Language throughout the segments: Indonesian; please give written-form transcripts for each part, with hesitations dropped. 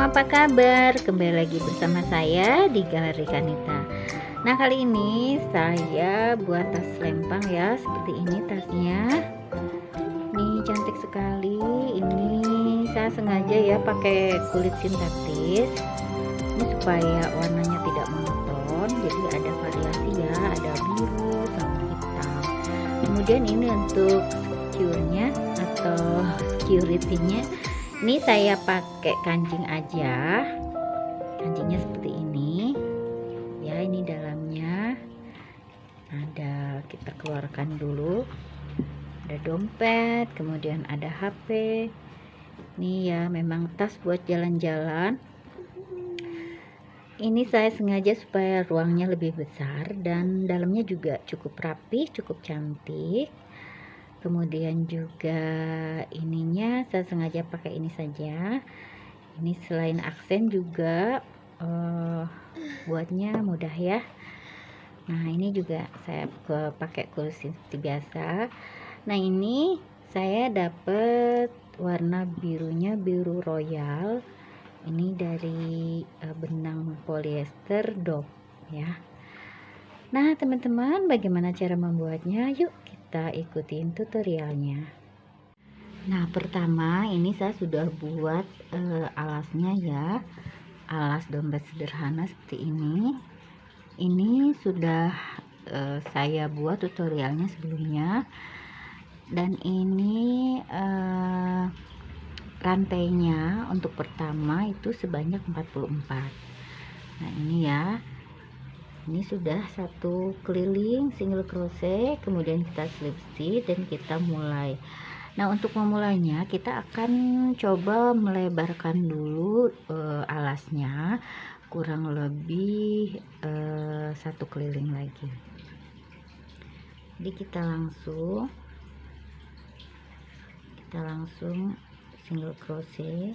apa kabar? Kembali lagi bersama saya di Galeri Kanita. Nah, kali ini saya buat tas lempang ya, seperti ini tasnya. Ini cantik sekali. Ini saya sengaja ya pakai kulit sintetis. Ini supaya warnanya tidak monoton, jadi ada variasi ya, ada biru sama hitam. Kemudian ini untuk secure-nya atau security-nya. Ini saya pakai kancing aja, kancingnya seperti ini ya. Ini dalamnya ada, kita keluarkan dulu, ada dompet, kemudian ada HP. Ini ya memang tas buat jalan-jalan. Ini saya sengaja supaya ruangnya lebih besar dan dalamnya juga cukup rapi, cukup cantik. Kemudian juga ininya saya sengaja pakai ini saja. Ini selain aksen juga buatnya mudah ya. Nah, ini juga saya pakai kulit seperti biasa. Nah, ini saya dapat warna birunya, biru royal. Ini dari benang polyester DOP ya. Nah, teman-teman, bagaimana cara membuatnya? Yuk kita ikutin tutorialnya. Nah, pertama ini saya sudah buat alasnya ya, alas dompet sederhana seperti ini. Ini sudah saya buat tutorialnya sebelumnya, dan ini rantainya untuk pertama itu sebanyak 44. Nah, ini ya, ini sudah satu keliling single crochet, kemudian kita slip stitch dan kita mulai. Nah, untuk memulainya kita akan coba melebarkan dulu alasnya kurang lebih satu keliling lagi. Jadi kita langsung single crochet.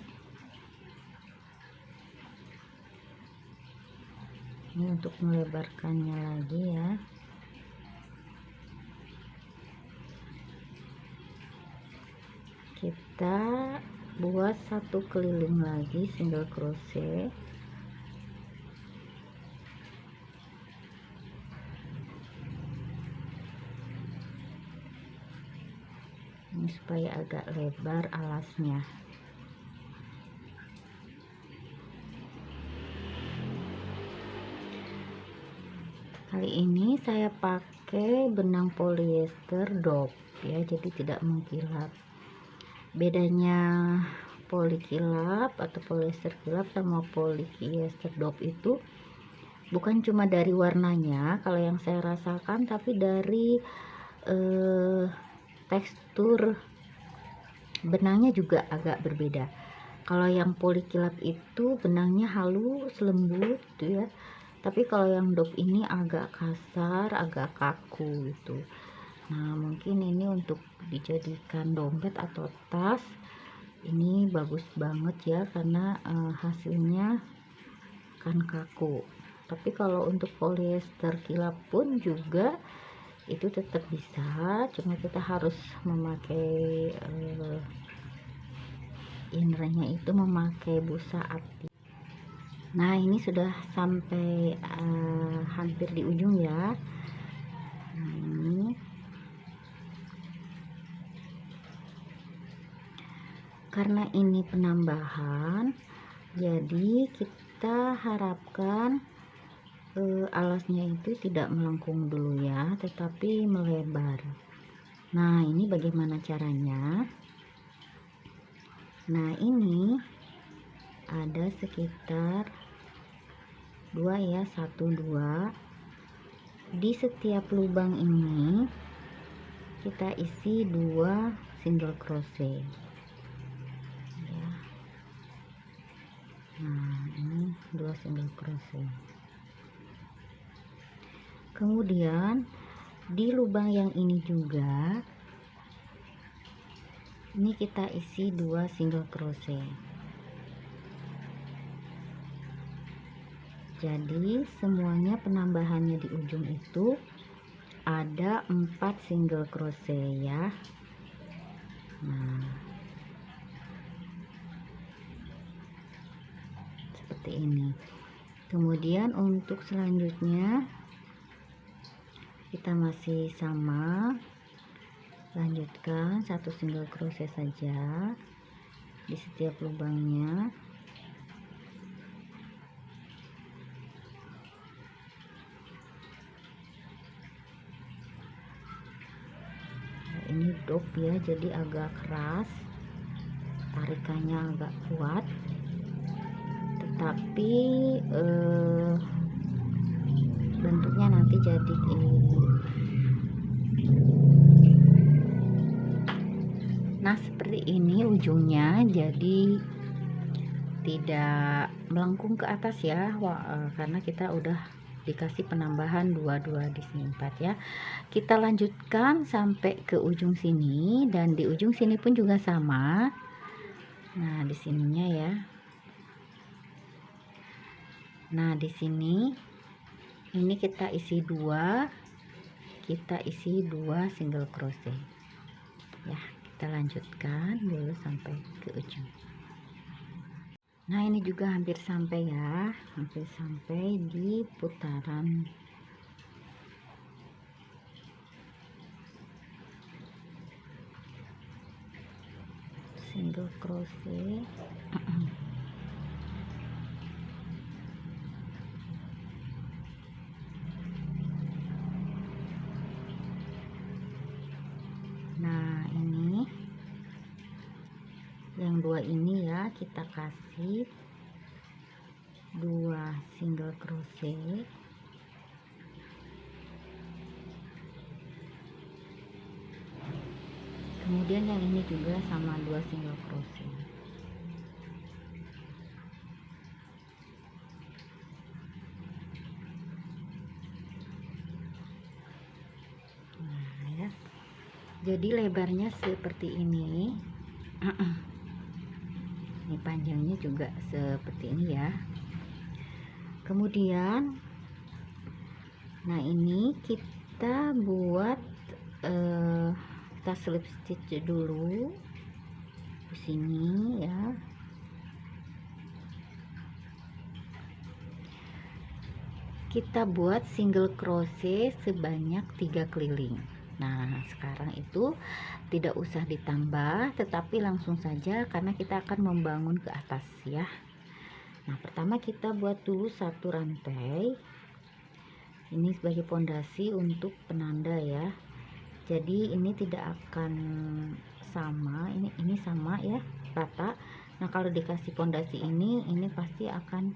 Ini untuk melebarkannya lagi ya. Kita buat satu keliling lagi single crochet. Ini supaya agak lebar alasnya. Kali ini saya pakai benang polyester DOP ya, jadi tidak mengkilap. Bedanya polikilap atau polyester kilap sama polyester DOP itu bukan cuma dari warnanya kalau yang saya rasakan, tapi dari tekstur benangnya juga agak berbeda. Kalau yang polikilap itu benangnya halus lembut gitu ya, tapi kalau yang DOP ini agak kasar, agak kaku gitu. Nah, mungkin ini untuk dijadikan dompet atau tas ini bagus banget ya, karena hasilnya kan kaku. Tapi kalau untuk polyester kilap pun juga itu tetap bisa, cuma kita harus memakai innernya itu memakai busa ati. Nah, ini sudah sampai hampir di ujung ya. Nah, ini karena ini penambahan, jadi kita harapkan alasnya itu tidak melengkung dulu ya, tetapi melebar. Nah, ini bagaimana caranya? Nah, ini ada sekitar 2 ya, 1 2. Di setiap lubang ini kita isi 2 single crochet ya. Nah, ini 2 single crochet. Kemudian di lubang yang ini juga ini kita isi 2 single crochet. Jadi semuanya penambahannya di ujung itu ada 4 single crochet ya. Nah, seperti ini. Kemudian untuk selanjutnya kita masih sama, lanjutkan 1 single crochet saja di setiap lubangnya. Ini dop ya, jadi agak keras, tarikannya agak kuat, tetapi bentuknya nanti jadi ini. Nah seperti ini ujungnya, jadi tidak melengkung ke atas ya. Karena kita udah dikasih penambahan 22 di sini 4 ya. Kita lanjutkan sampai ke ujung sini, dan di ujung sini pun juga sama. Nah di sininya ya. Nah di sini ini kita isi 2 single crochet ya. Kita lanjutkan dulu sampai ke ujung. Nah ini juga hampir sampai ya, hampir sampai di putaran single crochet. Nah ini yang 2 ini ya, kita kasih 2 single crochet. Kemudian yang ini juga sama 2 single crochet. Nah ya, jadi lebarnya seperti ini. Ini panjangnya juga seperti ini ya. Kemudian nah ini kita buat kita slip stitch dulu di sini ya. Kita buat single crochet sebanyak 3 keliling. Nah sekarang itu tidak usah ditambah, tetapi langsung saja karena kita akan membangun ke atas ya. Nah pertama kita buat dulu 1 rantai, ini sebagai pondasi untuk penanda ya. Jadi ini tidak akan sama, ini sama ya, rata. Nah kalau dikasih pondasi ini pasti akan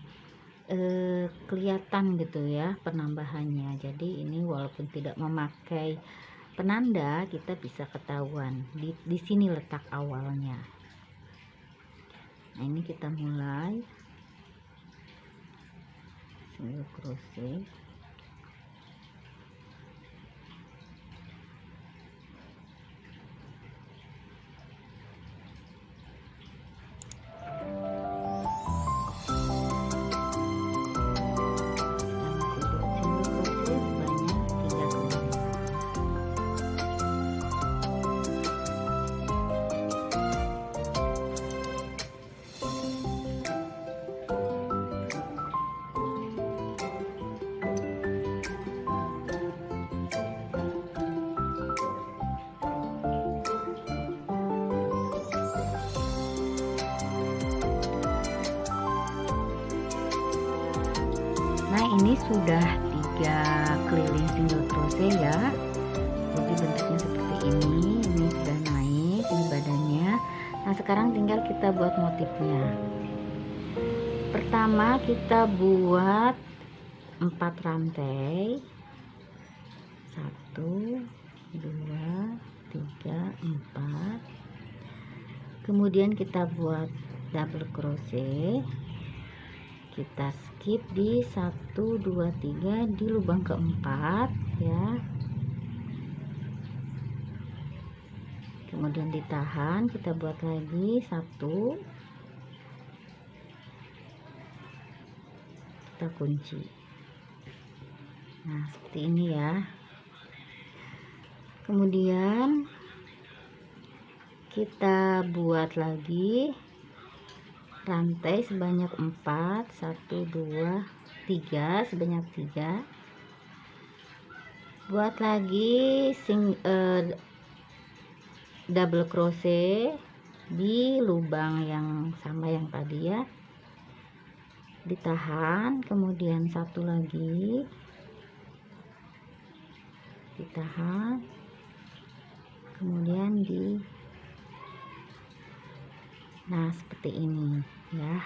kelihatan gitu ya penambahannya. Jadi ini walaupun tidak memakai penanda, kita bisa ketahuan di sini letak awalnya. Nah ini kita mulai single crochet. Nah ini sudah 3 keliling single crochet ya, jadi bentuknya seperti ini sudah naik, ini badannya. Nah sekarang tinggal kita buat motifnya. Pertama kita buat 4 rantai, 1 2 3 4. Kemudian kita buat double crochet, kita skip di 1 2 3 di lubang keempat ya. Kemudian ditahan, kita buat lagi 1, kita kunci. Nah seperti ini ya. Kemudian kita buat lagi rantai sebanyak 4, 1 2 3, sebanyak 3. Buat lagi double crochet di lubang yang sama yang tadi ya, ditahan, kemudian satu lagi ditahan, kemudian nah seperti ini ya.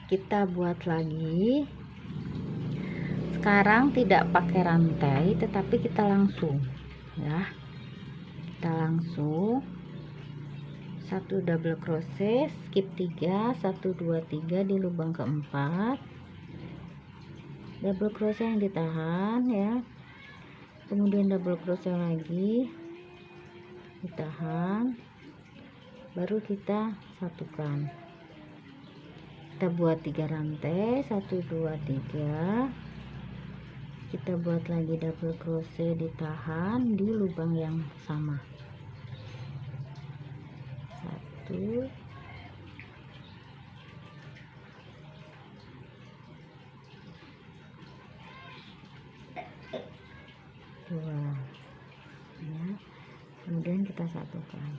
Kita buat lagi. Sekarang tidak pakai rantai, tetapi kita langsung ya, kita langsung satu double crochet, skip 3, 1 2 3 di lubang keempat, double crochet yang ditahan ya, kemudian double crochet lagi ditahan, baru kita satukan. Kita buat 3 rantai, 1 2 3, kita buat lagi double crochet ditahan di lubang yang sama, 1 2 ya, kemudian kita satukan.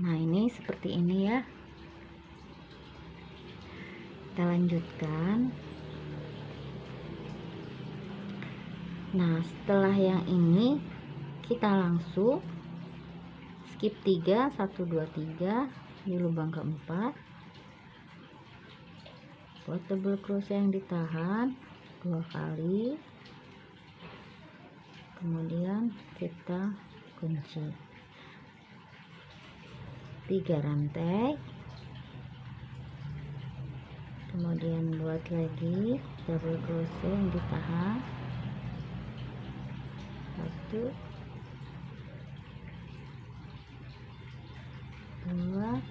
Nah ini seperti ini ya. Kita lanjutkan. Nah setelah yang ini kita langsung skip 3, 1 2 3 di lubang keempat, buat double crochet yang ditahan 2 kali, kemudian kita kunci 3 rantai, kemudian buat lagi double crochet yang ditahan 1 2.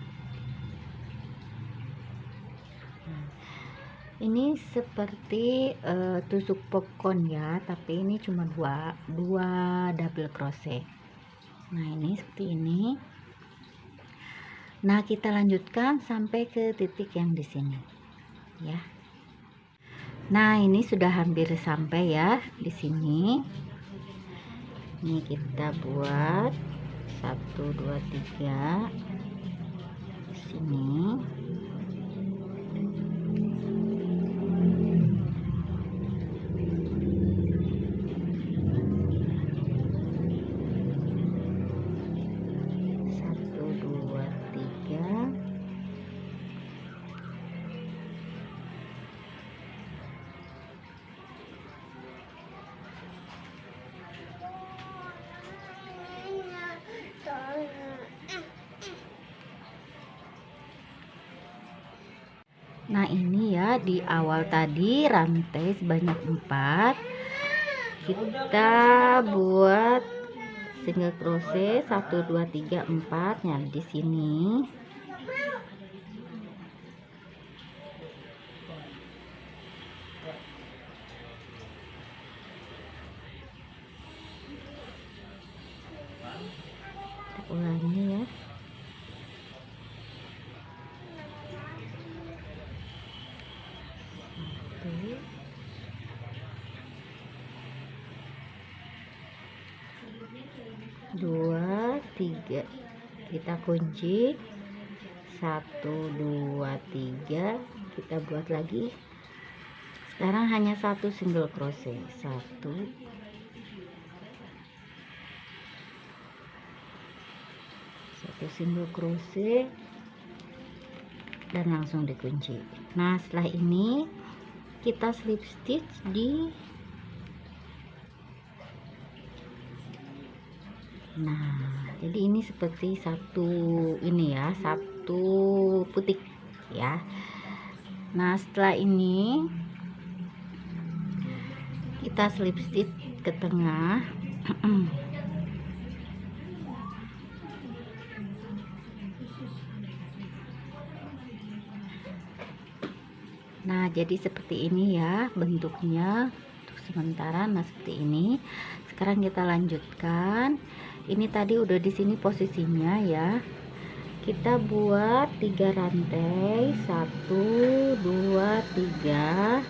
Nah, ini seperti tusuk popcorn ya, tapi ini cuma dua double crochet. Nah ini seperti ini. Nah kita lanjutkan sampai ke titik yang di sini ya. Nah ini sudah hampir sampai ya di sini. Ini kita buat 1 2 3 di sini. Nah ini ya, di awal tadi rantai sebanyak 4, kita buat single crochet 1 2 3 4 nya di sini. Kita ulangi ya. Dua, 3, kita kunci 1 2 3, kita buat lagi. Sekarang hanya satu single crochet, satu single crochet dan langsung dikunci. Nah setelah ini kita slip stitch di, nah jadi ini seperti satu ini ya, satu putik ya. Nah setelah ini kita slip stitch ke tengah. Nah jadi seperti ini ya bentuknya untuk sementara. Nah seperti ini. Sekarang kita lanjutkan. Ini tadi udah di sini posisinya ya. Kita buat 3 rantai, 1 2 3.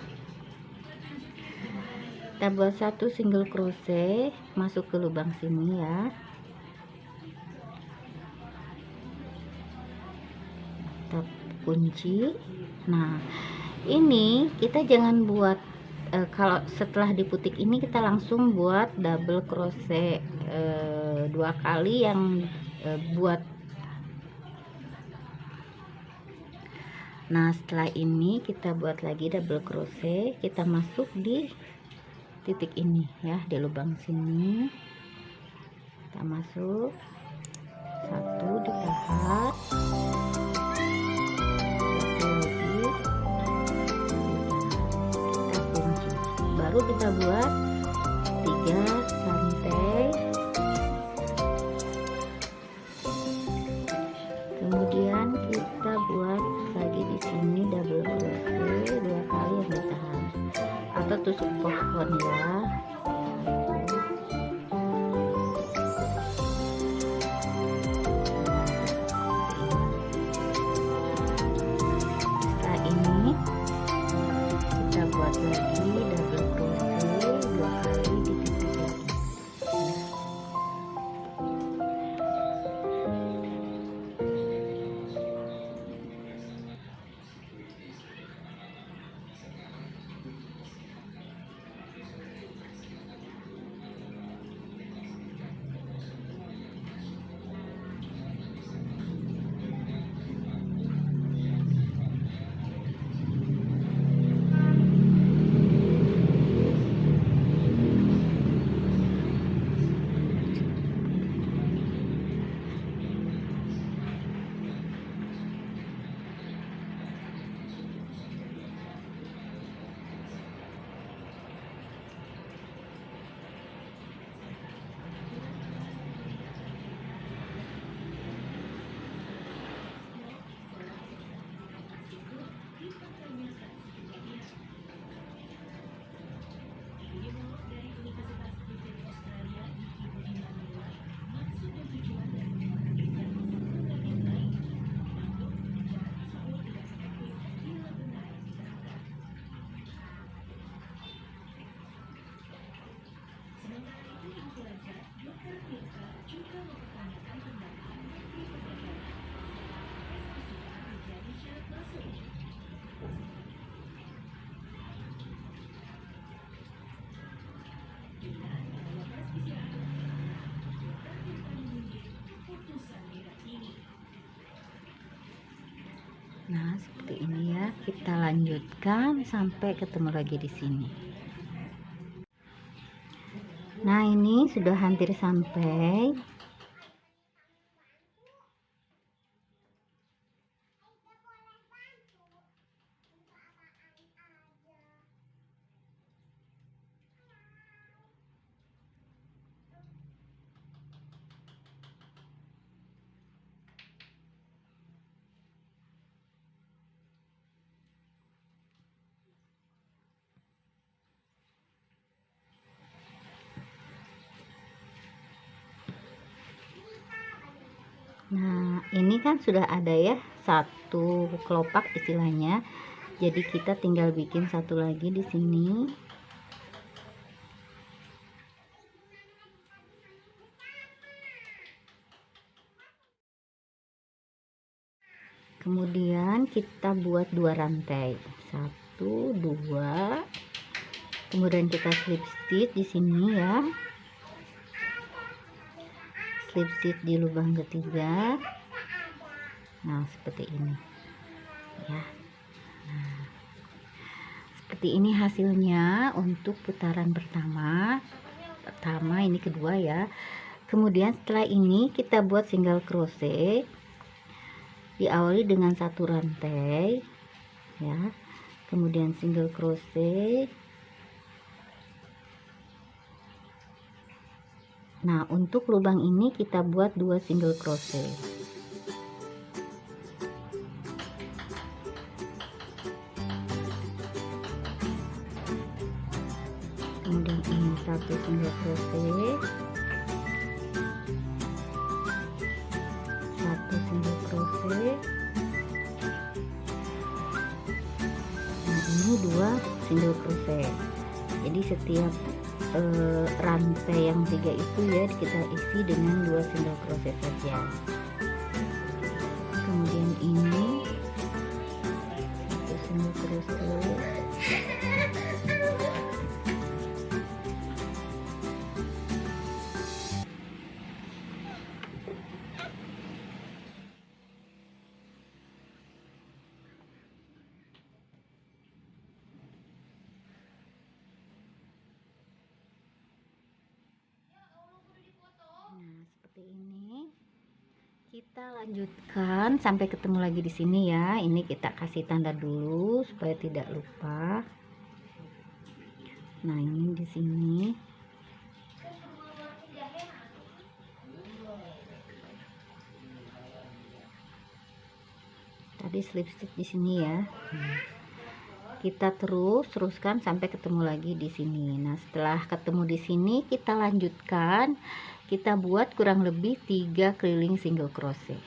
Kita buat 1 single crochet masuk ke lubang sini ya. Kita kunci. Nah, ini kita jangan buat kalau setelah diputik ini kita langsung buat double crochet 2 kali yang buat. Nah, setelah ini kita buat lagi double crochet, kita masuk di titik ini ya, di lubang sini kita masuk 1, ditahan, 1 lagi, kita kunci, baru kita buat 3 rantai, kemudian kita buat lagi di sini double crochet 2 kali yang ditahan atau tusuk pohon ya. Setelah ini kita buat lagi double crochet 2 kali di titik lagi. Nah, seperti ini ya. Kita lanjutkan sampai ketemu lagi di sini. Nah, ini sudah hampir sampai. Nah, ini kan sudah ada ya, 1 kelopak istilahnya. Jadi kita tinggal bikin 1 lagi di sini. Kemudian kita buat 2 rantai. 1 2. Kemudian kita slip stitch di sini ya. Slip stitch di lubang ketiga. Nah, seperti ini ya. Nah, seperti ini hasilnya untuk putaran pertama ini kedua ya. Kemudian setelah ini kita buat single crochet, diawali dengan 1 rantai ya, kemudian single crochet. Nah, untuk lubang ini kita buat 2 single crochet. Kemudian ini 1 single crochet. 2 single crochet. Jadi setiap rantai yang 3 itu ya kita isi dengan 2 single crochet saja. Kemudian ini 1 single crochet, nah seperti ini. Kita lanjutkan sampai ketemu lagi di sini ya. Ini kita kasih tanda dulu supaya tidak lupa. Nah, ini di sini. Tadi slip stitch di sini ya. Kita teruskan sampai ketemu lagi di sini. Nah, setelah ketemu di sini kita lanjutkan. Kita buat kurang lebih 3 keliling single crochet.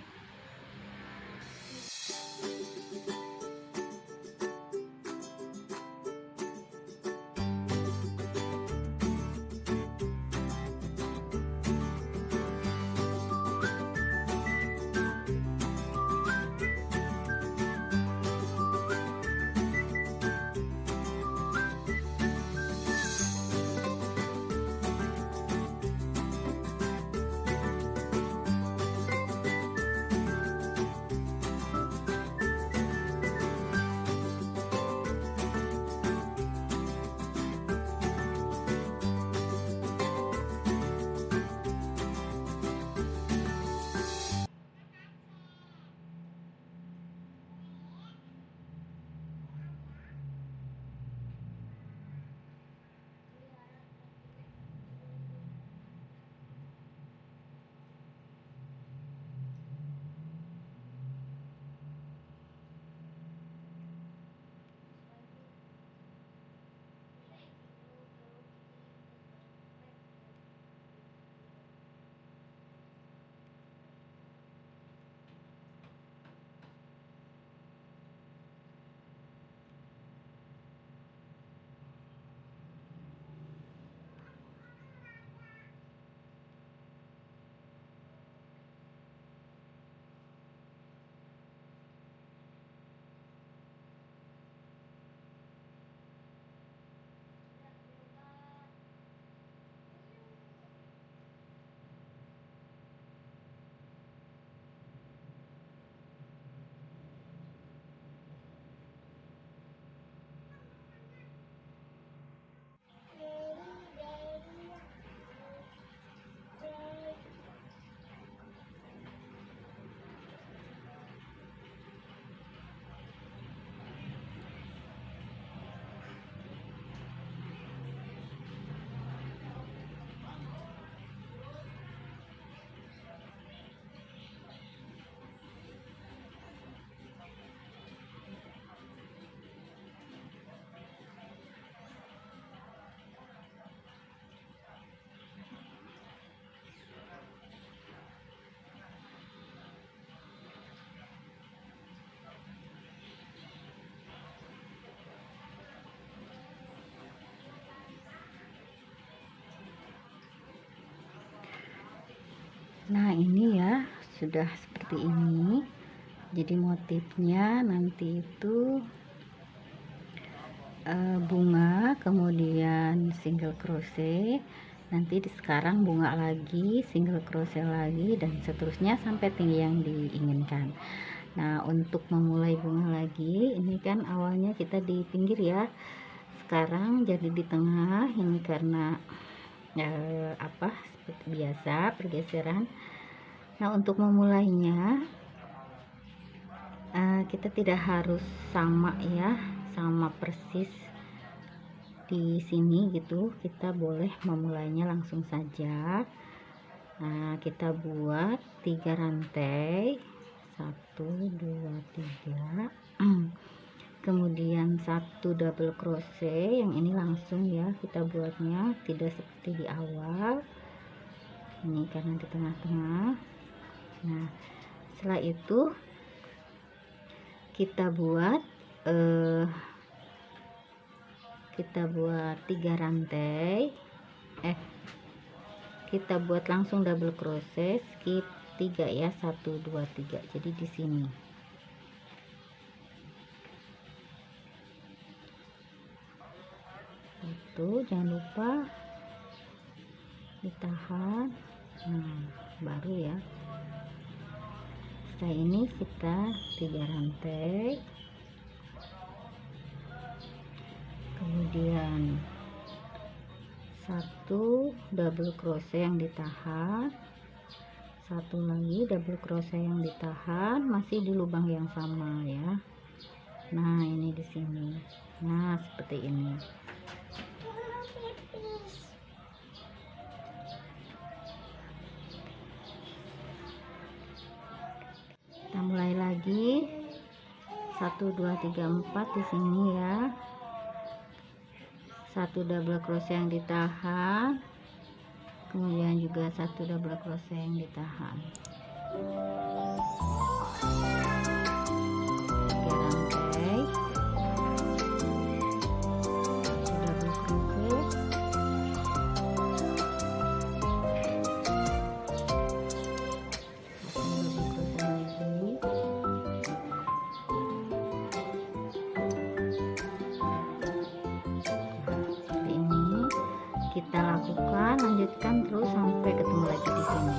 Nah, ini ya sudah seperti ini. Jadi motifnya nanti itu bunga, kemudian single crochet, nanti sekarang bunga lagi, single crochet lagi, dan seterusnya sampai tinggi yang diinginkan. Nah, untuk memulai bunga lagi, ini kan awalnya kita di pinggir ya, sekarang jadi di tengah. Ini karena seperti biasa pergeseran. Nah, untuk memulainya kita tidak harus sama ya, sama persis di sini gitu. Kita boleh memulainya langsung saja. Nah, kita buat 3 rantai, 1 2 3, kemudian 1 double crochet. Yang ini langsung ya kita buatnya, tidak seperti di awal ini karena di tengah-tengah. Nah, setelah itu kita buat kita buat 3 rantai, kita buat langsung double crochet, skip 3 ya, 1 2 3. Jadi di sini itu jangan lupa ditahan. Nah, baru ya. Setelah ini kita 3 rantai, kemudian 1 double crochet yang ditahan, 1 lagi double crochet yang ditahan, masih di lubang yang sama ya. Nah, ini di sini. Nah, seperti ini. Kita mulai lagi, 1 2 3 4 di sini ya. 1 double crochet yang ditahan, kemudian juga 1 double crochet yang ditahan. 3 rantai, 1 double crochet, 1 double crochet lagi, kita lakukan, lanjutkan terus sampai ketemu lagi di sini.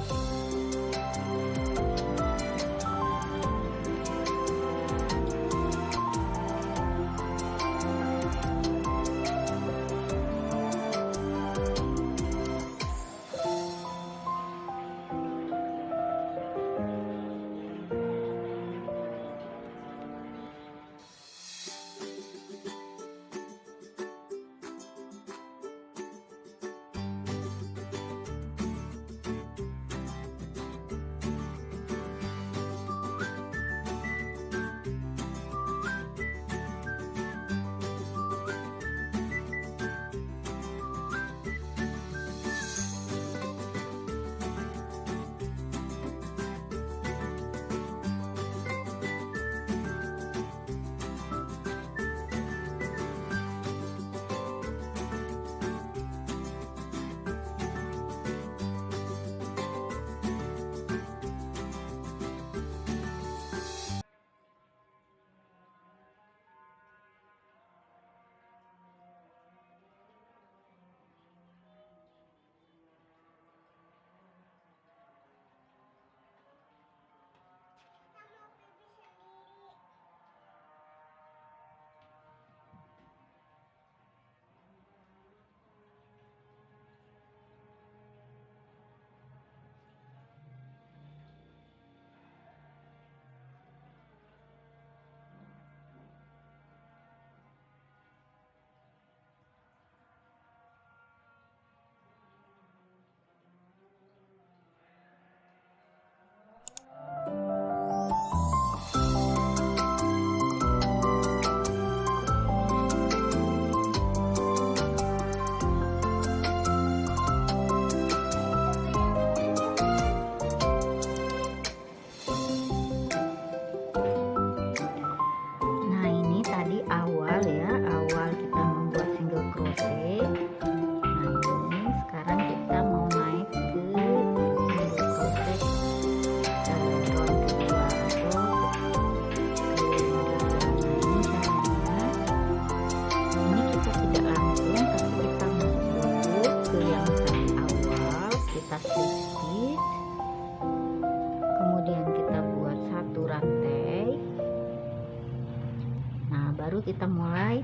Kita mulai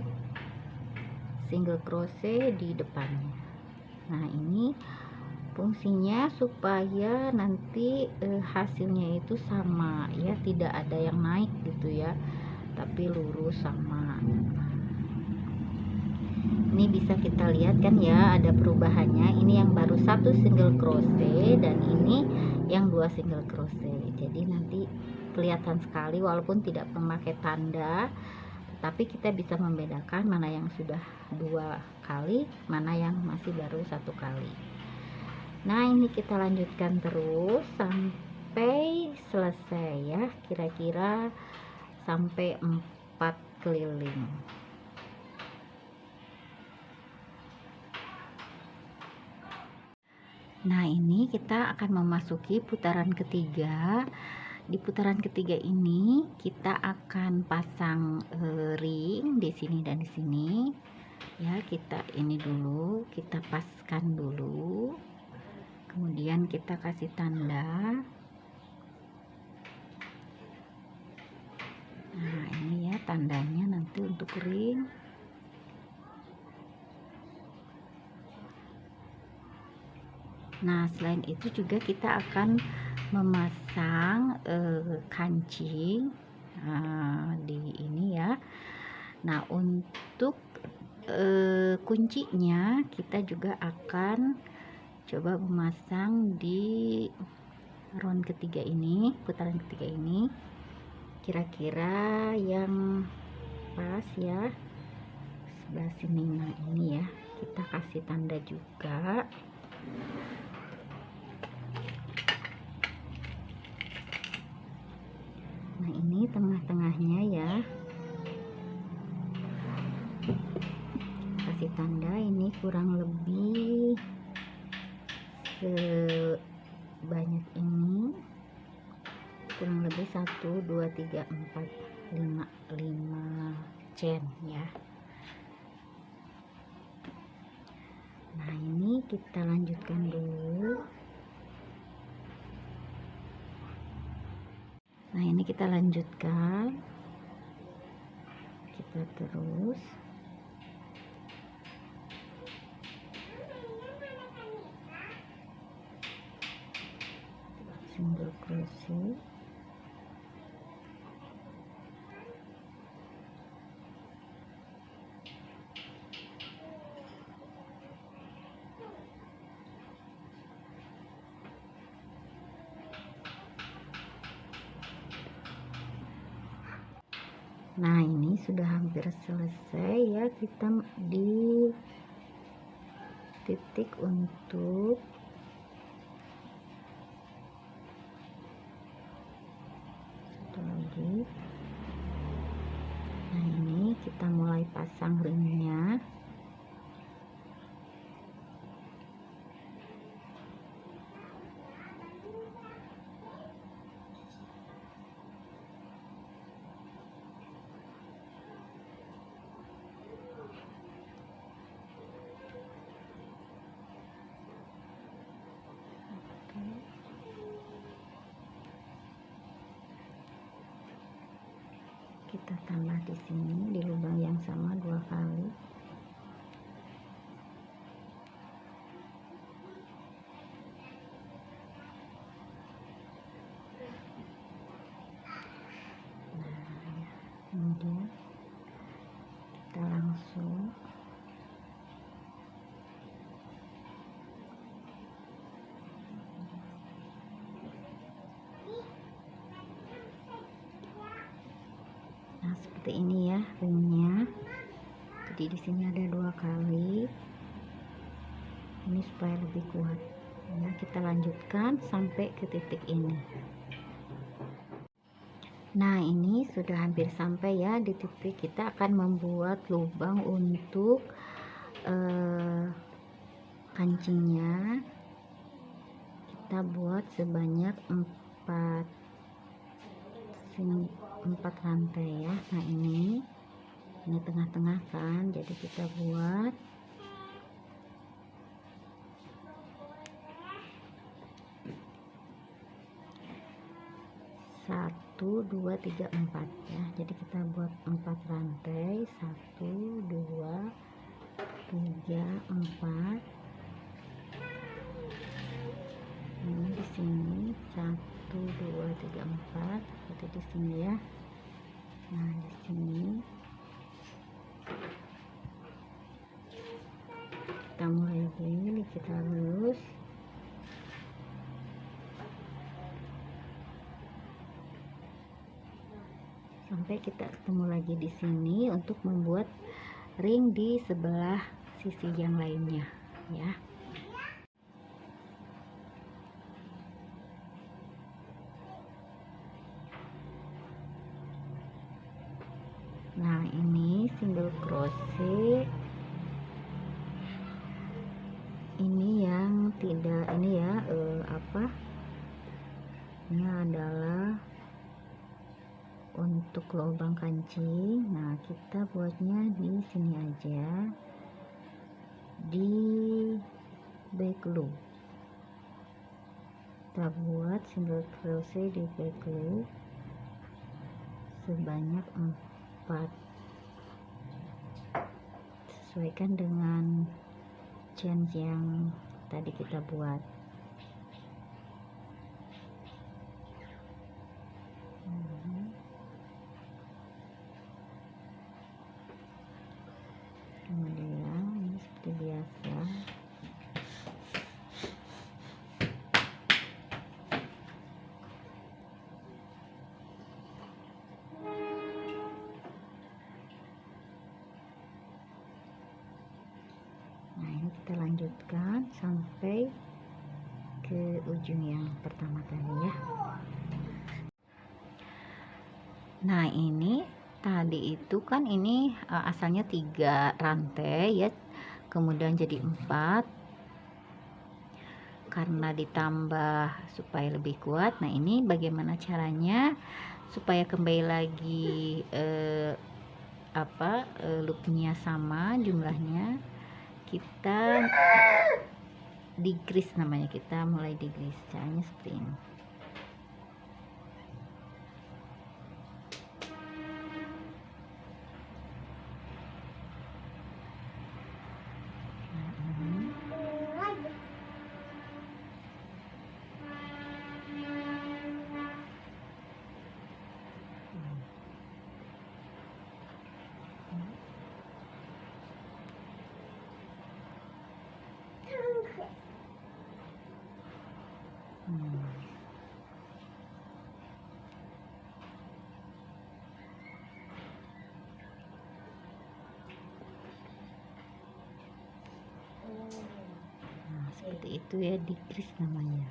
single crochet di depannya. Nah, ini fungsinya supaya nanti hasilnya itu sama ya, tidak ada yang naik gitu ya, tapi lurus sama. Ini bisa kita lihat kan ya, ada perubahannya. Ini yang baru 1 single crochet dan ini yang 2 single crochet. Jadi nanti kelihatan sekali walaupun tidak memakai tanda, tapi kita bisa membedakan mana yang sudah 2 kali, mana yang masih baru 1 kali. Nah, ini kita lanjutkan terus sampai selesai ya, kira-kira sampai 4 keliling. Nah, ini kita akan memasuki putaran ketiga. Di putaran ketiga ini kita akan pasang ring di sini dan di sini. Ya, kita ini dulu, kita paskan dulu. Kemudian kita kasih tanda. Nah, ini ya tandanya nanti untuk ring. Nah, selain itu juga kita akan memasang kancing di ini ya. Nah, untuk kuncinya kita juga akan coba memasang di round ketiga ini, putaran ketiga ini, kira-kira yang pas ya, sebelah sini. Nah, ini ya kita kasih tanda juga. Nah, ini tengah-tengahnya ya, kasih tanda. Ini kurang lebih sebanyak ini, kurang lebih 1 2 3 4 5 chain ya. Nah, ini kita lanjutkan dulu. Nah, ini kita lanjutkan, kita terus single crochet. Nah, ini sudah hampir selesai ya, kita di titik untuk satu lagi. Nah, ini kita mulai pasang ringnya. Kita tambah di sini di lubang yang sama 2 kali. Nah, kemudian kita langsung seperti ini ya ringnya. Jadi di sini ada 2 kali. Ini supaya lebih kuat. Ya, kita lanjutkan sampai ke titik ini. Nah, ini sudah hampir sampai ya di titik kita akan membuat lubang untuk kancingnya. Kita buat sebanyak 4 rantai ya. Nah, ini tengah-tengah kan, jadi kita buat 1 2 3 4 ya. Jadi kita buat 4 rantai, 1 2 3 4. Ini di sini 1 2 3 4 seperti di sini ya. Nah, di sini kita mulai begini, kita lurus sampai kita ketemu lagi di sini untuk membuat ring di sebelah sisi yang lainnya ya. Nah, ini single crochet ini yang tidak ini ya, ini adalah untuk lubang kancing. Nah, kita buatnya di sini aja, di back loop. Kita buat single crochet di back loop sebanyak 4, sesuaikan dengan chain yang tadi kita buat. Kemudian ini seperti biasa, nah ini kita lanjutkan sampai ke ujung yang pertama tadi ya. Nah, ini tadi itu kan ini asalnya 3 rantai ya, kemudian jadi 4 karena ditambah supaya lebih kuat. Nah, ini bagaimana caranya supaya kembali lagi loopnya sama jumlahnya. Kita digrease, namanya, kita mulai digrease. Caranya seperti ini. Nah, seperti itu ya, decrease namanya.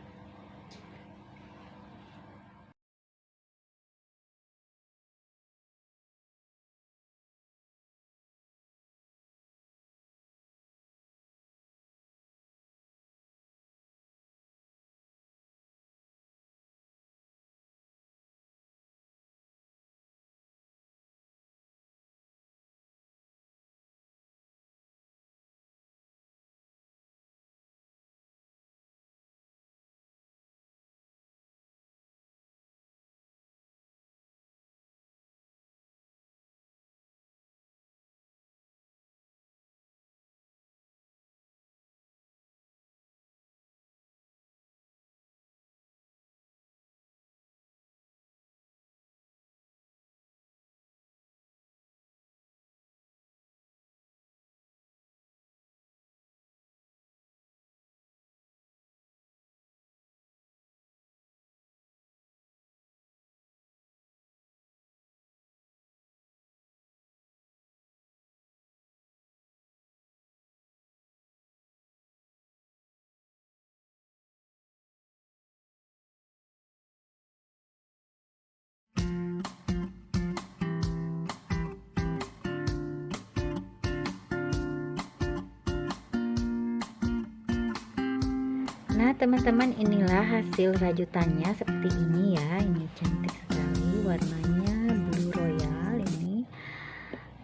Nah, teman-teman, inilah hasil rajutannya seperti ini ya. Ini cantik sekali, warnanya blue royal ini.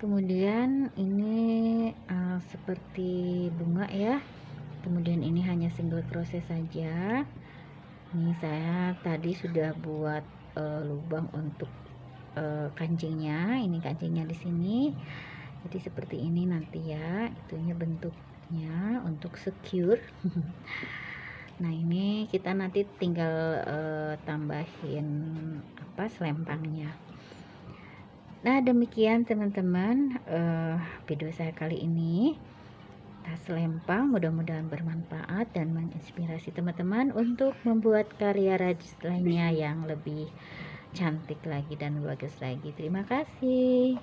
Kemudian ini seperti bunga ya. Kemudian ini hanya single crochet saja. Ini saya tadi sudah buat lubang untuk kancingnya. Ini kancingnya di sini. Jadi seperti ini nanti ya, itunya bentuknya untuk secure. Nah, ini kita nanti tinggal tambahin selempangnya. Nah, demikian teman-teman video saya kali ini, tas selempang. Mudah-mudahan bermanfaat dan menginspirasi teman-teman untuk membuat karya rajin lainnya yang lebih cantik lagi dan bagus lagi. Terima kasih.